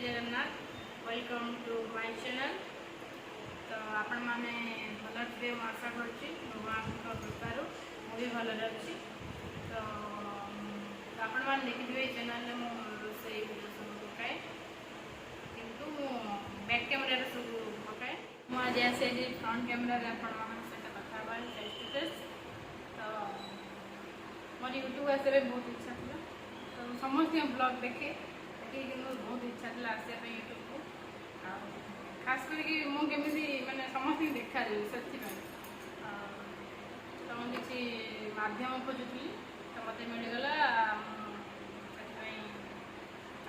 Jagannath welcome to my channel. तो आपण मैंने भल थे आशा करुँच भगवान कृपारू मुझे भल अच्छी। तो आपण मैंने देखिए चैनल में रोसे वीडियो सब पकाए किंतु बैक कैमेरा सब पकाए मुझे आसे फ्रंट कैमेरा सहित कथा फेस टू फेस। तो मोर यूट्यूब आसवे बहुत इच्छा था तो समस्त ब्लॉग देखे बहुत इच्छा था आसा यूट्यूब को खास करके मुझे मानने समस्त देखा से तो मुझे किसी मध्यम खोजुली तो मत मिलगला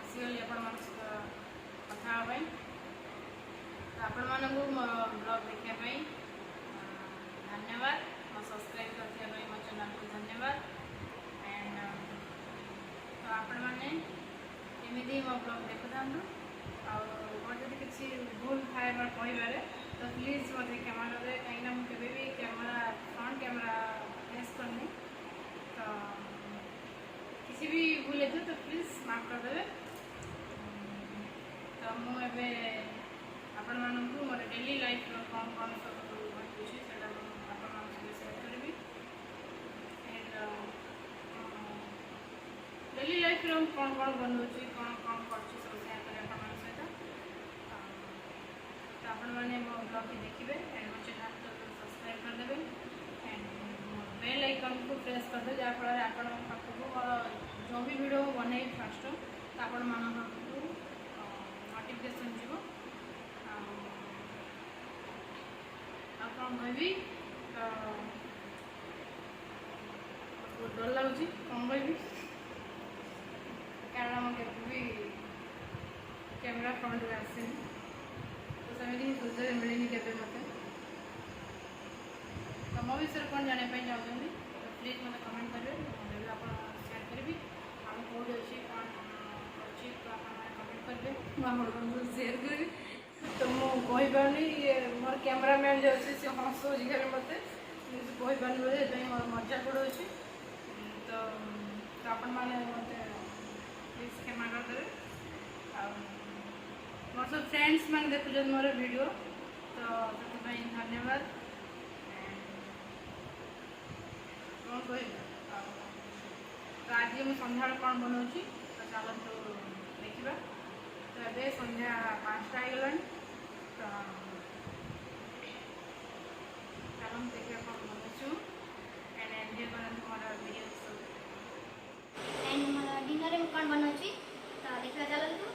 आसगली कथा आपण मानू मोर ब्लॉग देखापी धन्यवाद। मो सब्सक्राइब करने मो चैनल को धन्यवाद। एंड तो आपण मैंने एमती मो ब्लॉग देखु था और जब किसी भूल थाए कह तो प्लीज मत क्षमा करे कहीं मुझे भी कैमरा फ्रंट कैमरा फेस करनी तो किसी भी भूल है तो प्लीज माफ करदे। तो मुझे आपण मानू मोर डेली लाइफ कौन कौन सब घटुच्छी से आपड़ी सेयार करी। डेली लाइफ में कौन कौन बनाऊँ कौन कौन कर सब सेयार करें सहित। तो आपण मैंने मो ब्लॉग की देखिए एंड मो चैनल को सब्सक्राइब करदे एंड बेल आइकन को प्रेस करदे जहाँफल आपण पाखक जो भी वीडियो बन फास्ट तो आपण पाखक नोटिफिकेशन जीव कौन कहबी तो डर लगुच कौन कहबी कारण मुझे भी कैमेरा फ्रंट में आसे तो सेमती सुजग मिलनी के मत तो मो विषय कौन जानापी चाहते तो प्लीज मत कमेंट करेंगे मुझे आप सेयार करी आम कौट अच्छी कौन अच्छी तो आप कमेंट करेंगे सेयार करी। तो मुझे कहीपार मोर कैमेरा मैन जो अच्छे सी हंसो घर मत कहीपार बोले मोर मजा पड़ोसी तो आपण मैंने मत प्लीज क्षमा करदे। मोर सब फ्रेंड्स मैंने देखुन मोर वीडियो तो से धन्यवाद। कौन कह तो आज मुझे सन्ध्या कौन बनाऊँ तो चलते देखा। तो ये सन्ध्या 5टा होगला तो चलो देखिए कौन बनाऊँ एंड एंजॉय कर मोर वीडियो एंड मोर डिनर में कौन बनाऊँ तो देखा चलतु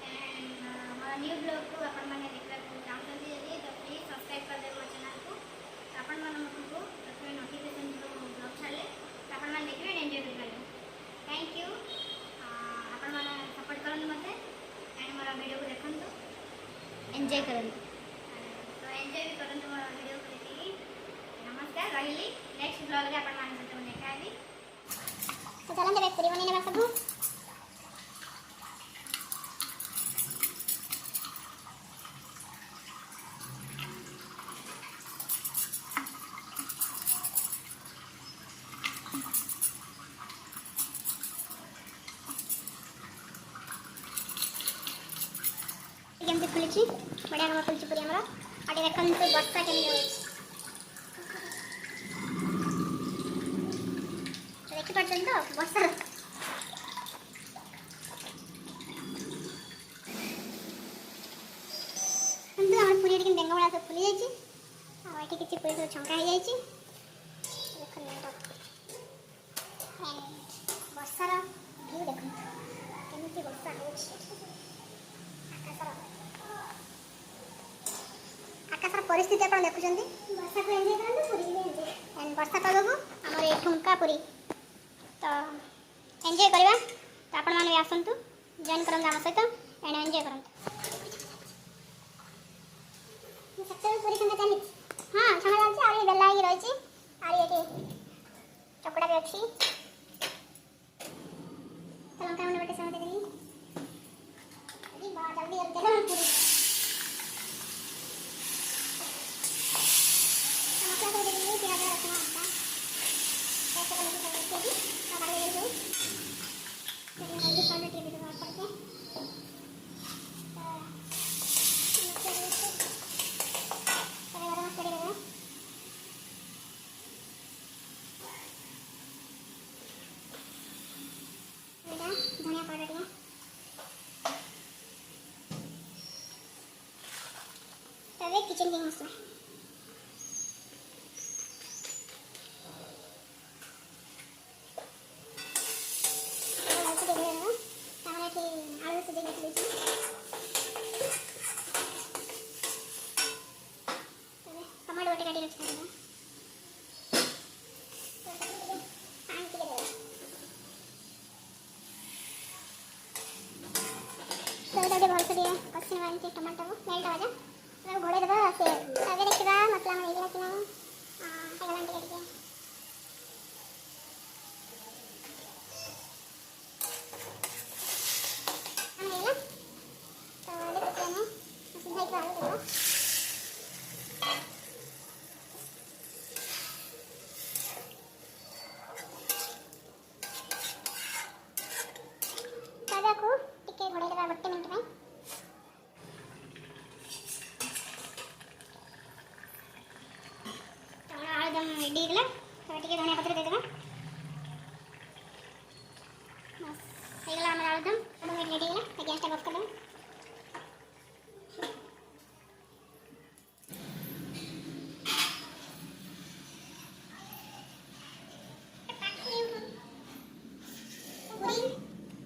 एंड मोर न्यू ब्लॉग को आपण मैंने देखा चाहते जदि तो प्लीज सब्सक्राइब कर दे मो चैनल को आपण को प्रथम नोटिफिकेशन जो ब्लॉग छाड़े तो आपण मैंने देखिए एंजॉय कर थैंक यू आपण मैंने सपोर्ट करते मत एंड मोर वीडियो को देखते एंजॉय कर तो एंजॉय भी करते मोर वीडियो को देखिए। नमस्कार रही नेक्स्ट ब्लॉग में आपण मान सहित देखा तो चलन जब पूरी बनी ने सब केमती खुली बढ़िया कम खुली पूरी आमर आटे देखते बर्षा केमी देखिपार तो बर्षा पूरी बेंग भाया सब खुली जाए किसी पूरी सब छंका हो जाए बर्षार भ्यू देख केमी बर्षा हो आकाशर परिस्थिति आप देखुं वर्षा को एंजॉय करते पूरी एंड वर्षा पाग को आम ये ठुमका पूरी तो एंजॉय करवा तो आपण मैंने भी आसतु जॉइन करूँ आम सहित एंड एंजॉय करूँ। पूरी संगे चली हाँ छणा जाऊँगी आ बेला हो रही आ चकड़ा भी अच्छी तो लंका मुंडे गोटे समय देवी जल्दी जल्दी पूरी मसला सब देखिए प्याज रसुन अदा कैसे बनेगी सब देखिए हल्दी पाउडर टी भी व्यवहार करके किचन के मसला आलू से देखिए टमाटो वाटे काटी रखते हैं तो भलसे दिए कसिन वाली टमाटो मेल्ट आवाज घोड़े देव से आगे देखा मसला में कि ना हेगलांटी कटिके रेडी गला तो टिके धनिया पत्र दे देबा बस हे गला हमर आलूदम अब रेडी गला तो गैस ऑफ कर दो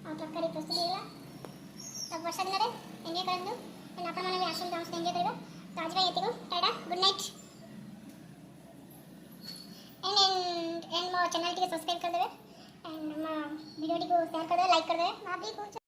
और तरकारी प्रस्तुत ହେଇଗଲା तो वर्षा दिन रे एंजॉय करंदु एंड आपण माने भी आसन डांस एंजॉय करबा तो आज भाई एतिको टाटा गुड नाइट एंड मो चैनल टी सब्सक्राइब कर देबे एंड वीडियो टी को शेयर कर देबे लाइक कर देबे आप भी कुछ